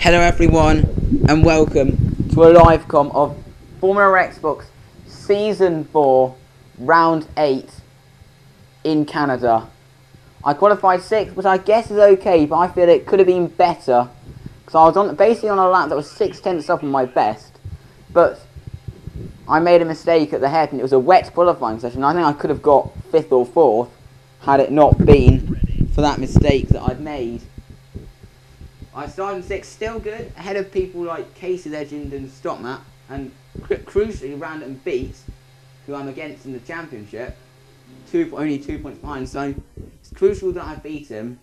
Hello everyone and welcome to a live-comm of Formula Xbox Season 4 Round 8 in Canada. I qualified 6th, which I guess is okay, but I feel it could have been better because I was basically on a lap that was 6/10 up on my best, but I made a mistake at the head and it was a wet qualifying session. I think I could have got 5th or 4th had it not been for that mistake that I'd made. I started in 6th, still good, ahead of people like Casey Legend and Stockmat, and crucially Random Beats, who I'm against in the championship, only 2 points behind, so it's crucial that I beat him.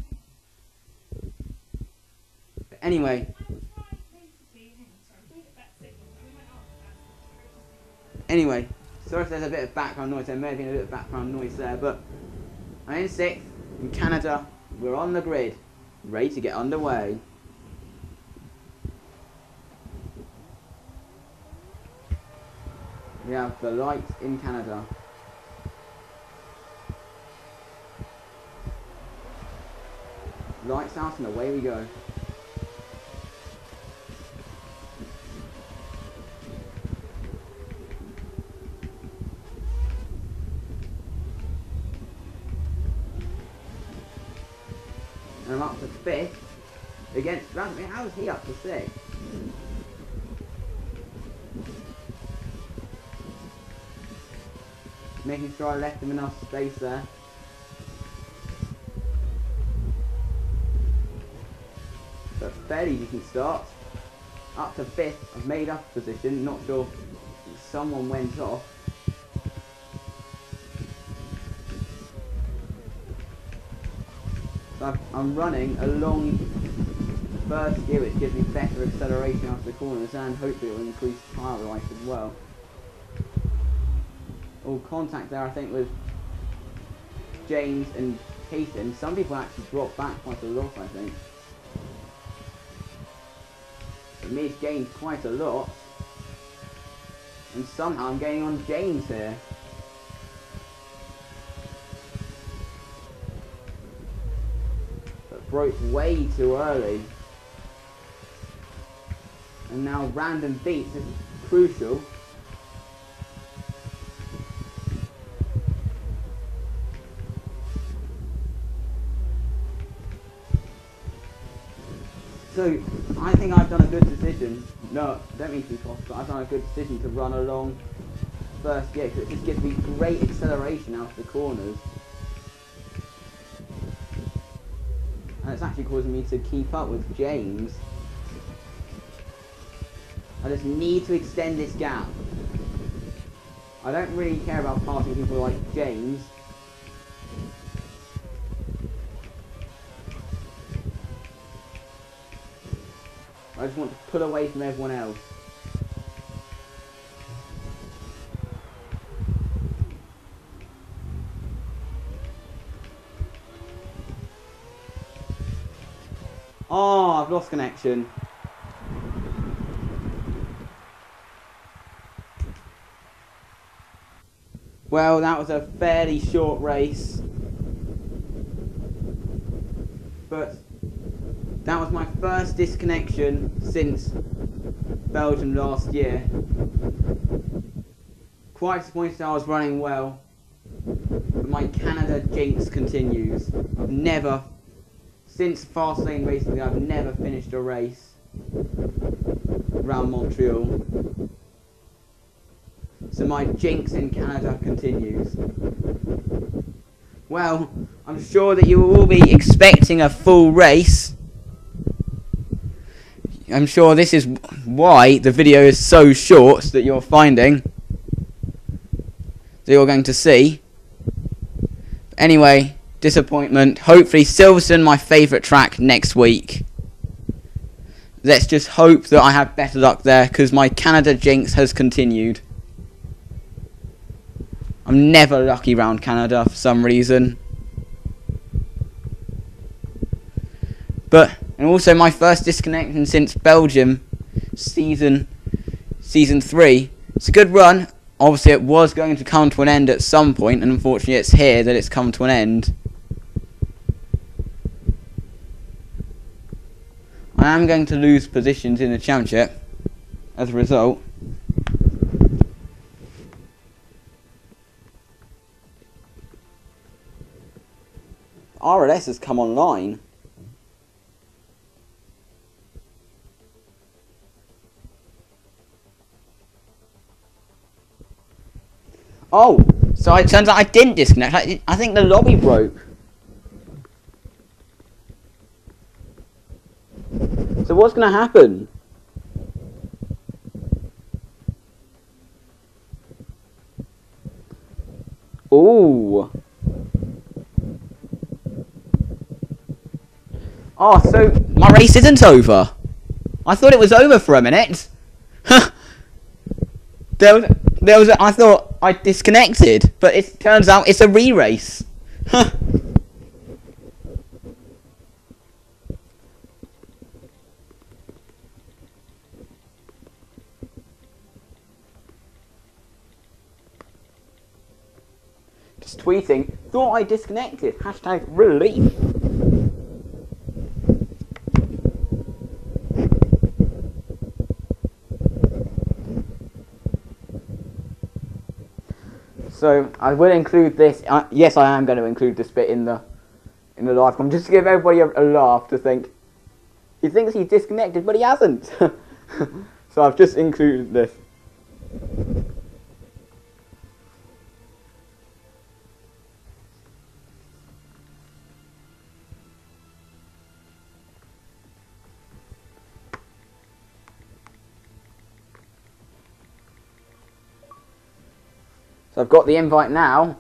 But anyway, sorry if there's a bit of background noise, there may have been a bit of background noise there, but I'm in 6th, in Canada, we're on the grid, ready to get underway. We have the lights in Canada. Lights out and away we go. And I'm up to 5th against Random. How is he up to 6th? Making sure I left him enough space there. So fairly decent start. Up to 5th, I've made up a position, not sure if someone went off. So I'm running a long first gear which gives me better acceleration after the corners and hopefully it will increase tyre life as well. All contact there I think with James and Keaton. Some people actually drop back quite a lot I think. But me it's gained quite a lot. And somehow I'm gaining on James here. But broke way too early. And now Random Beats is crucial. So, I think I've done a good decision. No, don't mean to be cocky, but I've done a good decision to run along first gear because it just gives me great acceleration out of the corners. And it's actually causing me to keep up with James. I just need to extend this gap. I don't really care about passing people like James. I just want to pull away from everyone else. Oh, I've lost connection. Well, that was a fairly short race. But that was my first disconnection since Belgium last year. Quite disappointed I was running well, but my Canada jinx continues. I've never, since Fastlane recently, I've never finished a race around Montreal. So my jinx in Canada continues. Well, I'm sure that you will all be expecting a full race. I'm sure this is why the video is so short that you're finding. That you're going to see. Anyway, disappointment. Hopefully Silverstone, my favourite track, next week. Let's just hope that I have better luck there because my Canada jinx has continued. I'm never lucky round Canada for some reason. And also my first disconnection since Belgium season 3. It's a good run. Obviously it was going to come to an end at some point, and unfortunately it's here that it's come to an end. I am going to lose positions in the championship as a result. RLS has come online. Oh, so it turns out I didn't disconnect. I think the lobby broke. So what's going to happen? Ooh. Oh, so my race isn't over. I thought it was over for a minute. I thought I disconnected, but it turns out it's a re-race. Just tweeting, thought I disconnected. Hashtag relief. So I will include this. Yes, I am going to include this bit in the live com, just to give everybody a laugh, to think he thinks he's disconnected, but he hasn't. So I've just included this. So I've got the invite now.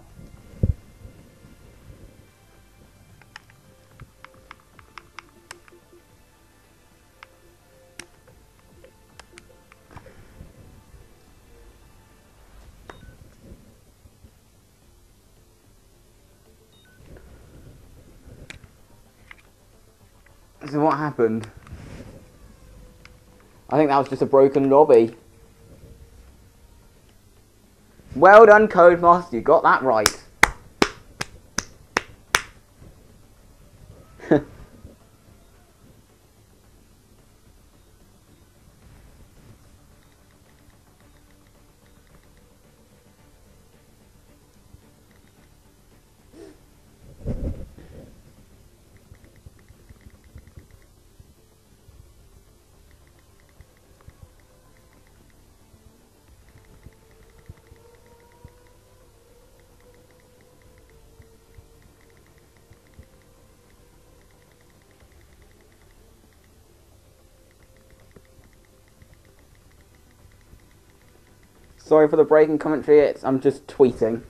So what happened? I think that was just a broken lobby. Well done, Codemaster, you got that right. Sorry for the breaking commentary, I'm just tweeting.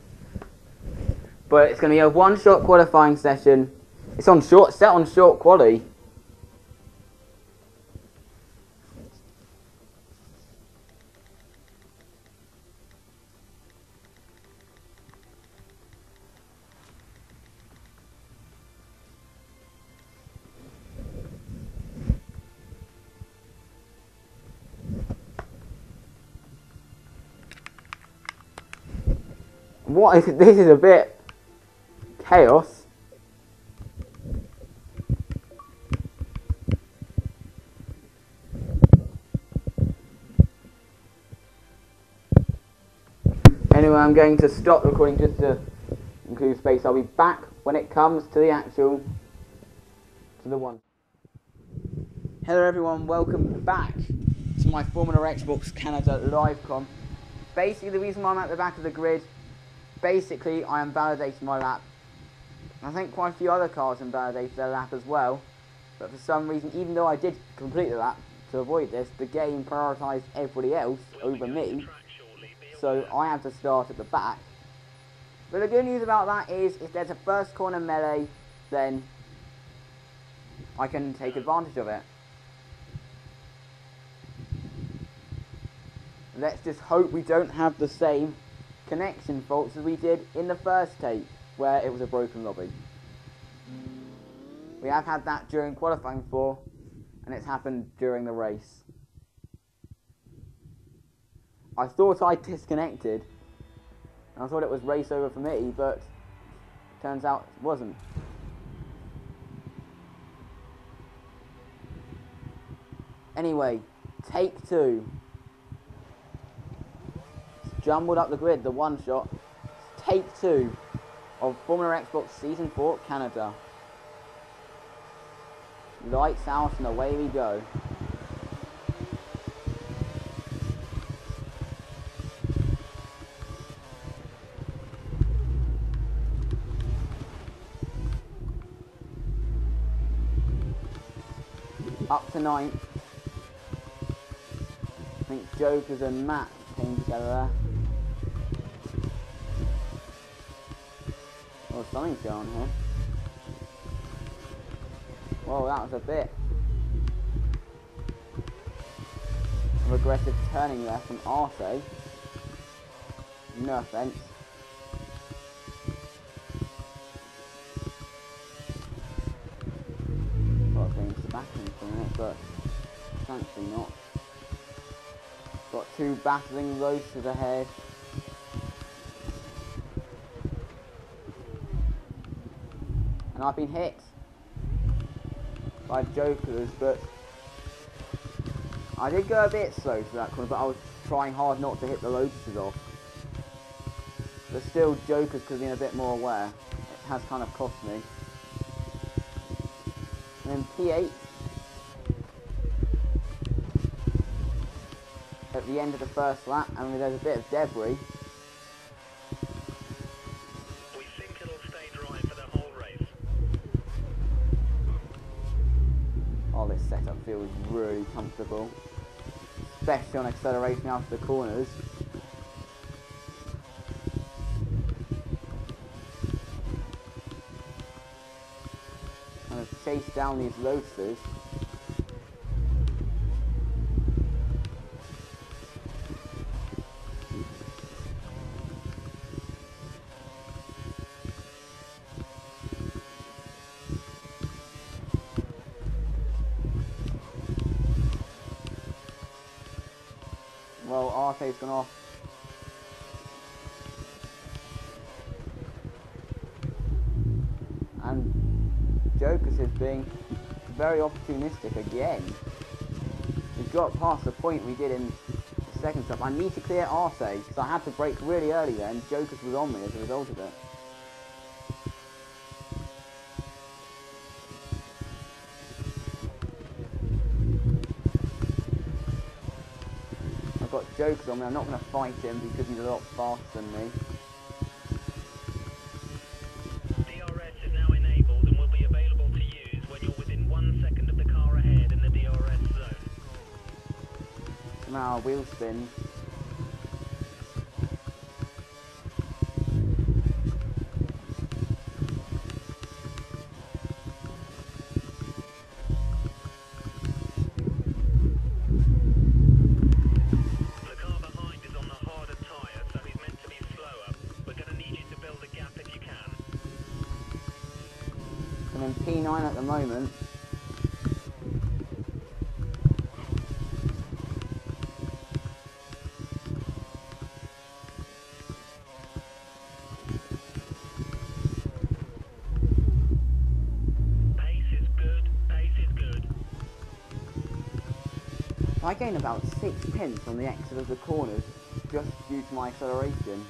But it's going to be a one-shot qualifying session. It's set on short quali. What is it? This is a bit chaos. Anyway, I'm going to stop recording just to include space. I'll be back when it comes to the one. Hello everyone, welcome back to my Formula Xbox Canada Live-comm. Basically, the reason why I'm at the back of the grid, basically I am validating my lap. I think quite a few other cars invalidated their lap as well, but for some reason, even though I did complete the lap to avoid this, the game prioritised everybody else over me, so I have to start at the back. But the good news about that is, if there's a first corner melee, then I can take advantage of it. Let's just hope we don't have the same connection faults as we did in the first tape, where it was a broken lobby. We have had that during qualifying before, and it's happened during the race. I thought I disconnected, and I thought it was race over for me, but turns out it wasn't. Anyway, take two. It's jumbled up the grid, the one shot. Take two of Formula Xbox Season 4 Canada. Lights out and away we go. Up to 9th. I think Jokers and Matt came together there. Oh, something's going on here. Whoa, that was a bit of aggressive turning there from Arte. No offence. Got things back into it, but thankfully not. Got two battling roasters ahead. And I've been hit by Jokers, but I did go a bit slow to that corner, but I was trying hard not to hit the Lotuses off. But still, Jokers could have been a bit more aware. It has kind of cost me. And then P8 at the end of the first lap, and there's a bit of debris. We think it'll stay dry for the whole race. Oh, this setup feels really comfortable, especially on acceleration after the corners. Kind of chase down these Lotuses. Well, Arte's gone off. And Jokers is being very opportunistic again. We've got past the point we did in the second stop. I need to clear Arte, because I had to brake really early there, and Jokers was on me as a result of it. Got Jokers on me. I'm not going to fight him because he's a lot faster than me. DRS is now enabled and will be available to use when you're within 1 second of the car ahead in the DRS zone. Now wheel spin. I'm in P9 at the moment. Pace is good, pace is good. I gain about 6/10 on the exit of the corners just due to my acceleration.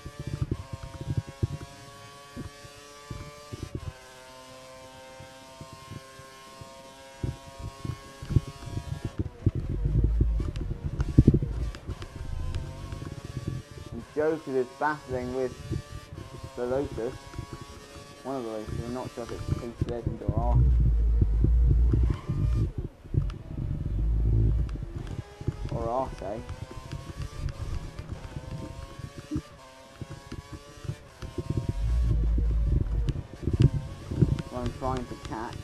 Jokers is battling with the Lotus. One of the Lotus, I'm not sure if it's Pink Legend or R. Or Arte. Who I'm trying to catch.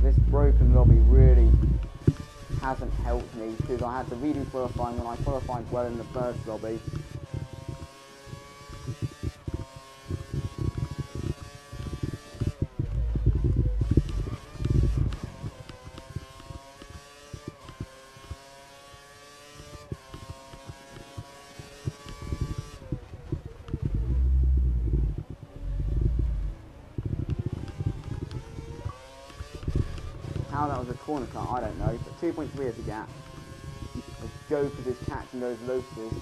This broken lobby really hasn't helped me because I had to redo qualifying when I qualified well in the first lobby. How that was a corner cut, I don't know. But 2.3 is the gap. As Joker is catching those losses.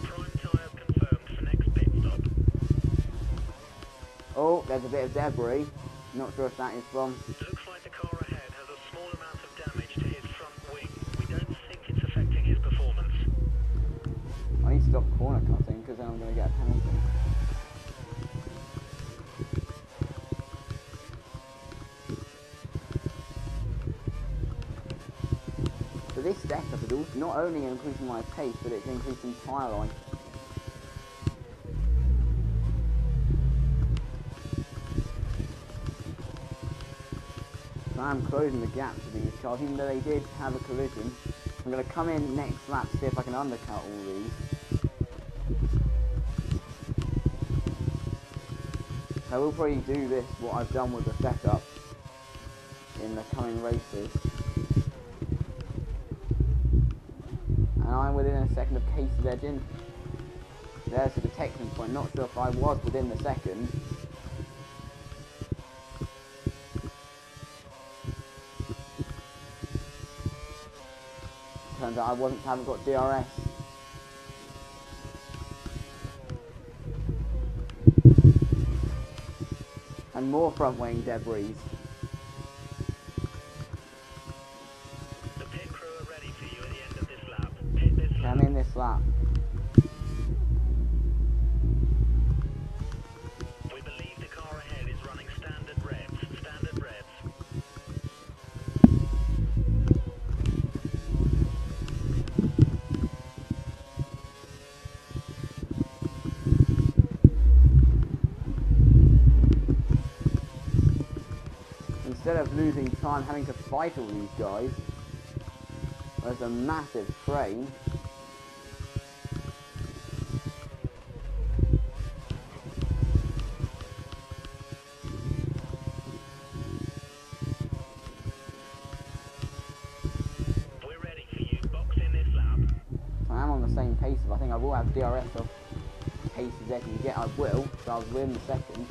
Prime tyres confirmed for next pit stop. Oh, there's a bit of debris. Not sure if that is from... Looks like the car ahead has a small amount of damage to his front wing. We don't think it's affecting his performance. I need to stop corner cutting because then I'm going to get a penalty. So this setup is also not only increasing my pace, but it's increasing tyre life. So I'm closing the gap to these cars, even though they did have a collision. I'm going to come in next lap to see if I can undercut all these. I will probably do this, what I've done with the setup, in the coming races. And I'm within a second of Casey's edge in. There's the detection point, not sure if I was within the second. Turns out I haven't got DRS. And more front wing debris. The pit crew are ready for you at the end of this lap. Pit this lap. I'm in this lap. We believe the car ahead is running standard revs. Standard revs. Instead of losing time having to fight all these guys, there's a massive train. We're ready for you. Box in this lap. I am on the same pace, I think I will have DRS of Casey's edge and get I will, so I'll win the second.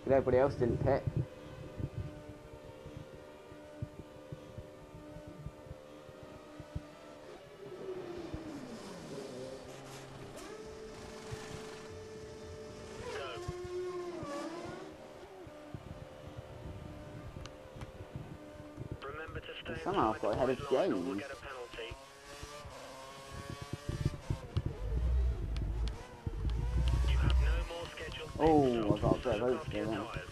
But everybody else didn't pit. Remember to stay Somehow inside I got ahead of the white line or we'll James. get a penalty. You have no more scheduled pit Oh, I stops, got a bit so of look oversteer after your then. tyres.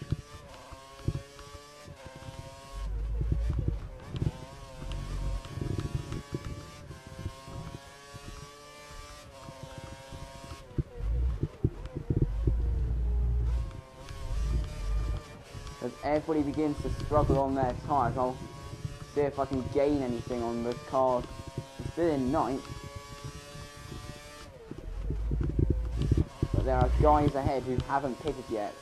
As everybody begins to struggle on their tyres, I'll see if I can gain anything on the cars. It's still in ninth. But there are guys ahead who haven't pitted yet.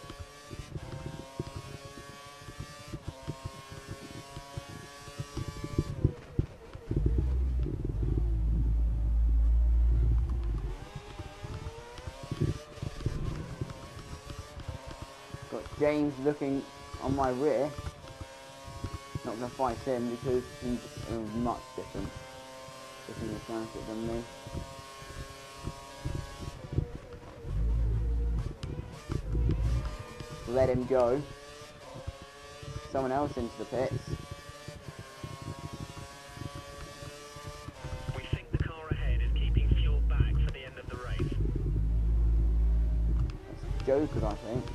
Got James looking on my rear. Not going to fight him because he's much different mechanic than me. Let him go. Someone else into the pits. We think the car ahead is keeping fuel back for the end of the race. That's Joker, I think.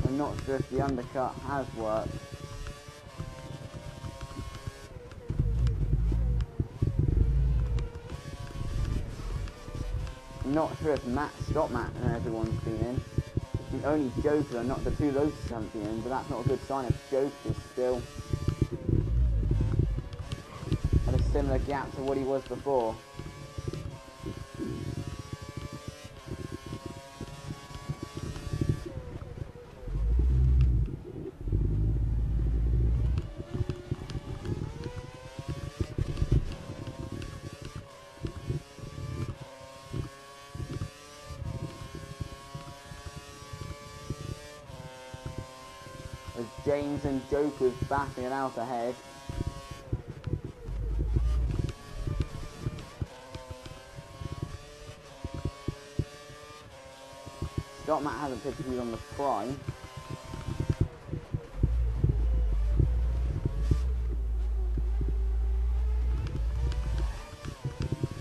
I'm not sure if the undercut has worked. I'm not sure if Scott Matt and everyone's been in. The only Joker and not the two Lotus haven't been in, but that's not a good sign if Joker's still at a similar gap to what he was before. As James and Joker's battling it out ahead. Scott Matt hasn't pitched, he's on the Prime.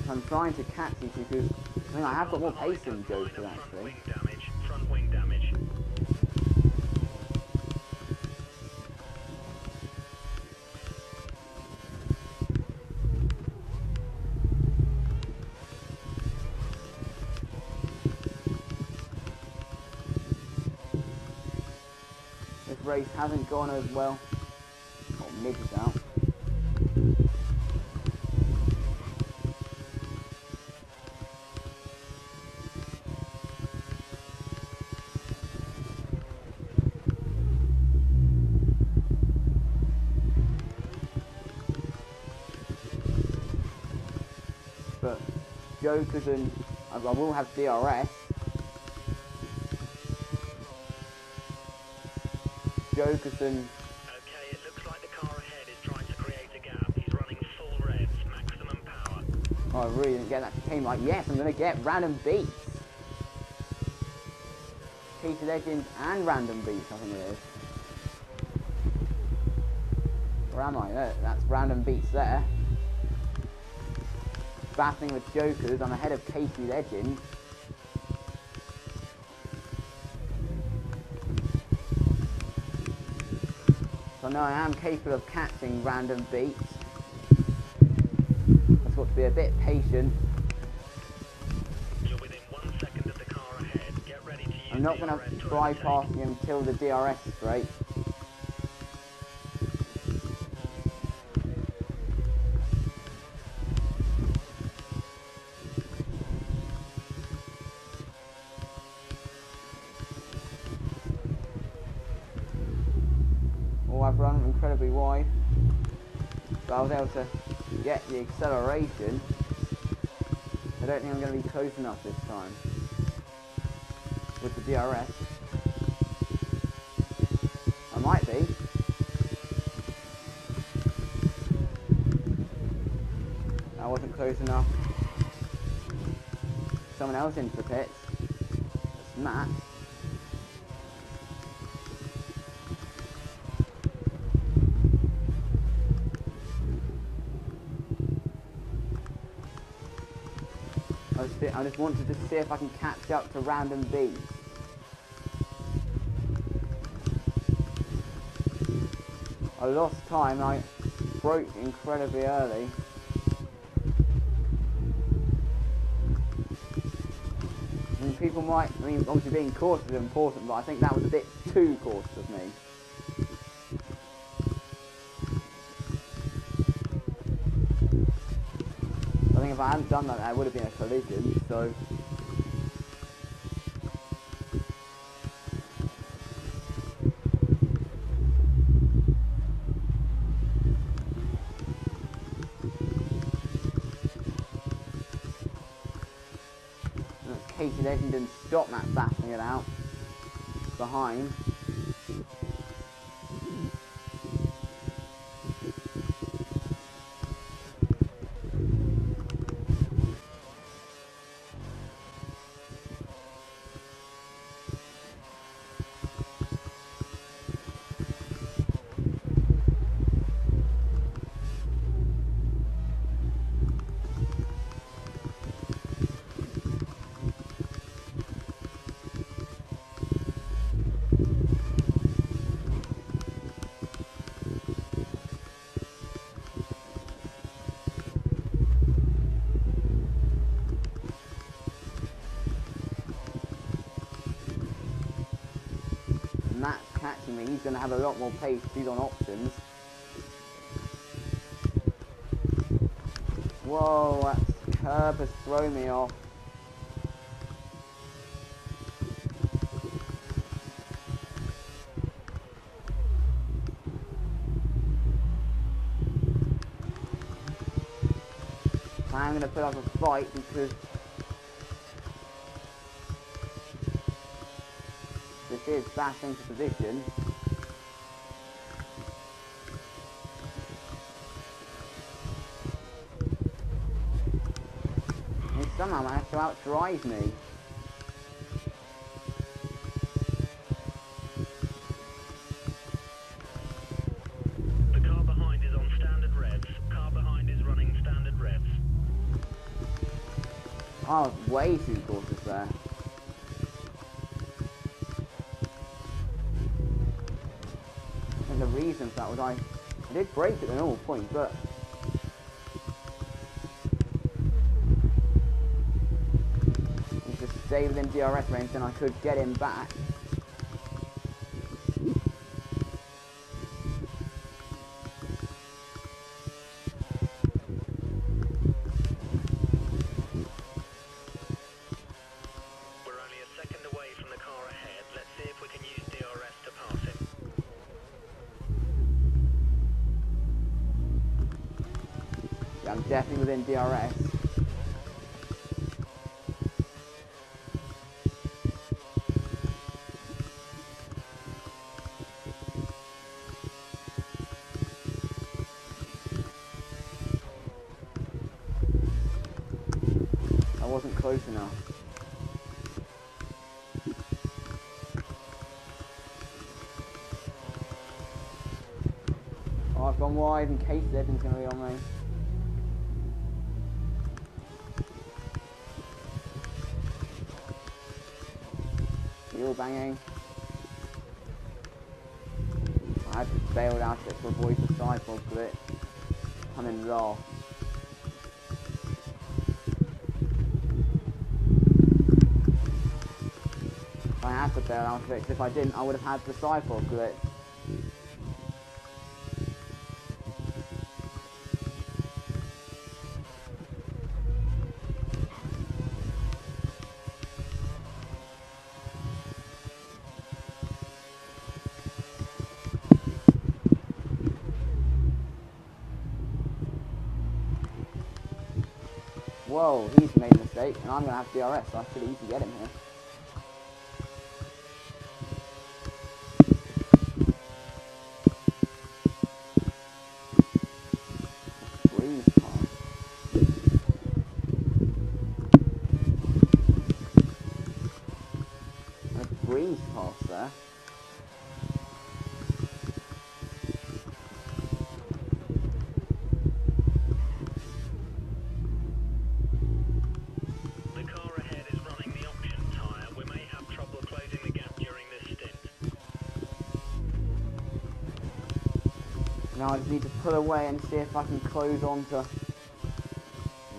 I'm trying to catch these because I think I have got more pace than Joker actually. Front wing damage. This race hasn't gone as well. Got midges out. But Jokers and I will have DRS. Jokerson. Okay, it looks like the car ahead is trying to create a gap. He's running full revs, maximum power. Oh, I really didn't get that. Came like, yes, I'm going to get random beats. Casey Legends and random beats, I think it is. Where am I? That's random beats there. Battling with Jokers, I'm ahead of Casey Legends. So now I am capable of catching random beats. I've got to be a bit patient. You're within 1 second of the car ahead. Get ready to use I'm not going to bypass him until the DRS is straight. I've run incredibly wide, but I was able to get the acceleration. I don't think I'm going to be close enough this time with the DRS. I might be. I wasn't close enough. Someone else into the pits. It's Matt. I just wanted to see if I can catch up to random beats. I lost time, I broke incredibly early. And people might, obviously being cautious is important, but I think that was a bit too cautious of me. I think if I hadn't done that, there would have been a collision, so... Casey Legend didn't stop Matt battling it out behind. Matt's catching me, he's going to have a lot more pace, he's on options. Whoa, that curb has thrown me off. I'm going to put up a fight because this is back into position. He somehow managed to outdrive me. The car behind is on standard revs. Car behind is running standard revs. I was way too cautious there. And the reason for that was I did brake at the normal point, but if I just stay within DRS range, then I could get him back. We're only a second away from the car ahead. Let's see if we can use DRS to pass him. Yeah, I'm definitely within DRS. I wasn't close enough. Oh, I've gone wide in case Edmon's going to be on me. Wheel banging. I had to bail out of it to avoid the sidewalk glitch. I'm in low. I had to bail out of it because if I didn't, I would have had the sidewalk glitch. Whoa, he's made a mistake, and I'm going to have DRS, so I should easily get him here. Breeze pass. A breeze pass there. The car ahead is running the option tyre. We may have trouble closing the gap during this stint. Now I just need to pull away and see if I can close on to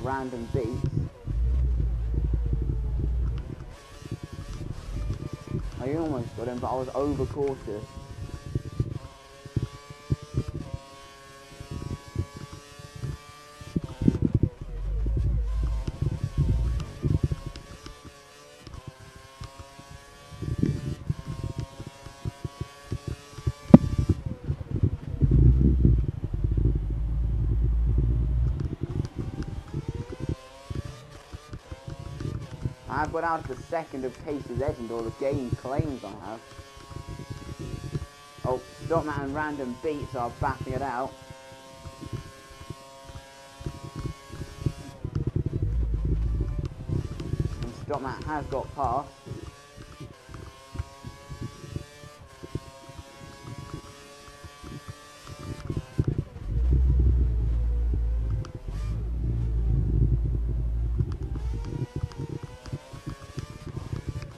random beats. I almost got him, but I was over cautious. I've got out the second of Case's Legend, or the game claims I have. Oh, Stopman and random beats are battling it out. And Stopman has got past.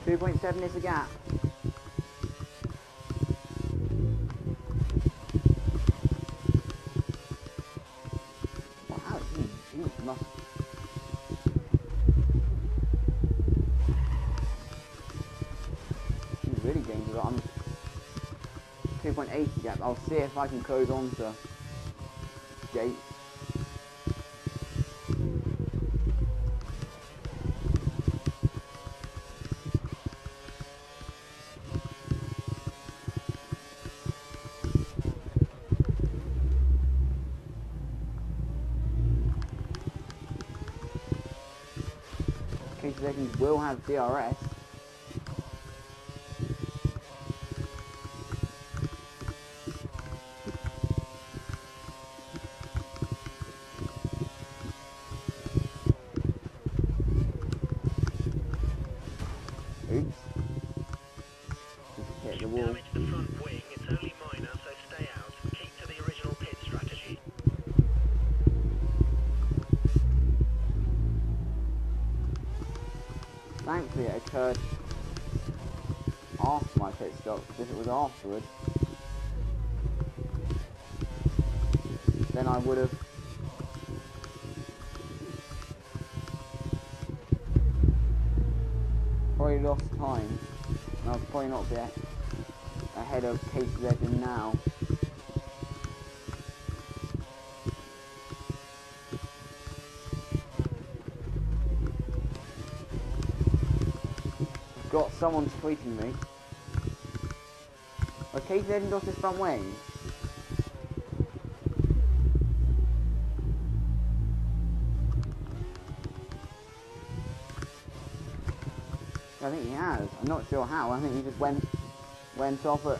.7 is the gap. Wow, he must. He's really gained a lot. I'm 2.8 gap. I'll see if I can close on to Gates. Casey Legends will have DRS. Oops. Just hit the You've wall. damaged the front wing. It's only minor, so stay out. Keep to the original pit strategy. Thankfully it occurred after my pit stop, because if it was afterwards, then I would have probably lost time, and I'll probably not be ahead of Casey Legend now. I've got someone tweeting me. Oh, Casey Legend lost his front wing. I think he has. I'm not sure how. I think he just went off at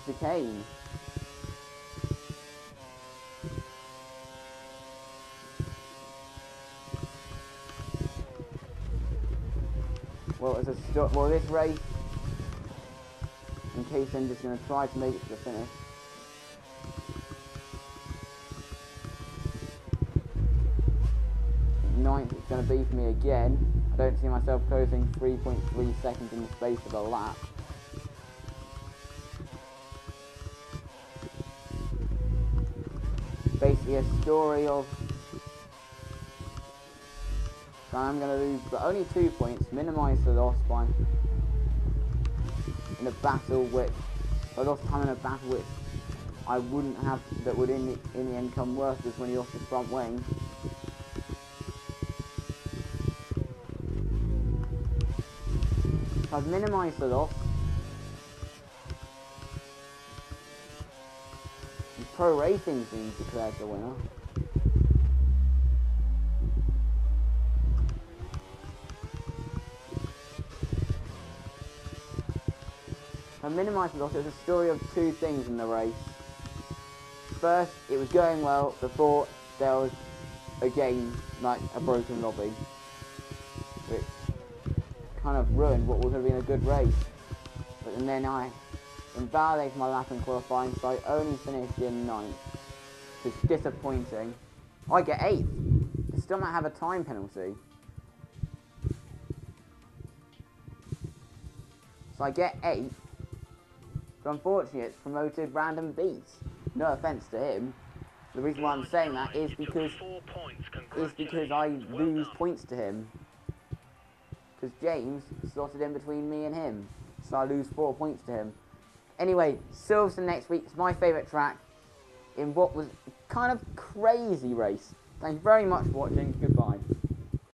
chicane. Well, it's this race, in case I'm just going to try to make it to the finish. Ninth it's going to be for me again. I don't see myself closing 3.3 seconds in the space of a lap. Basically a story of I'm going to lose but only 2 points, minimise the loss by in a battle which I lost time in a battle which I wouldn't have, that would in the end come worse, as when he lost his front wing. I've minimised the loss. And Pro Racing's been declared the winner. I minimised the loss. It was a story of two things in the race. First, it was going well before there was again like a broken lobby, which kind of ruined what would have been a good race. But then I invalidated my lap in qualifying, so I only finished in 9th, which is disappointing. I get 8th. I still might have a time penalty. So I get 8th, but unfortunately it's promoted Random Beast. No offence to him. The reason why I'm saying that is because I lose points to him. Because James slotted in between me and him, so I lose 4 points to him. Anyway, Silverstone next week is my favourite track in what was kind of crazy race. Thank you very much for watching.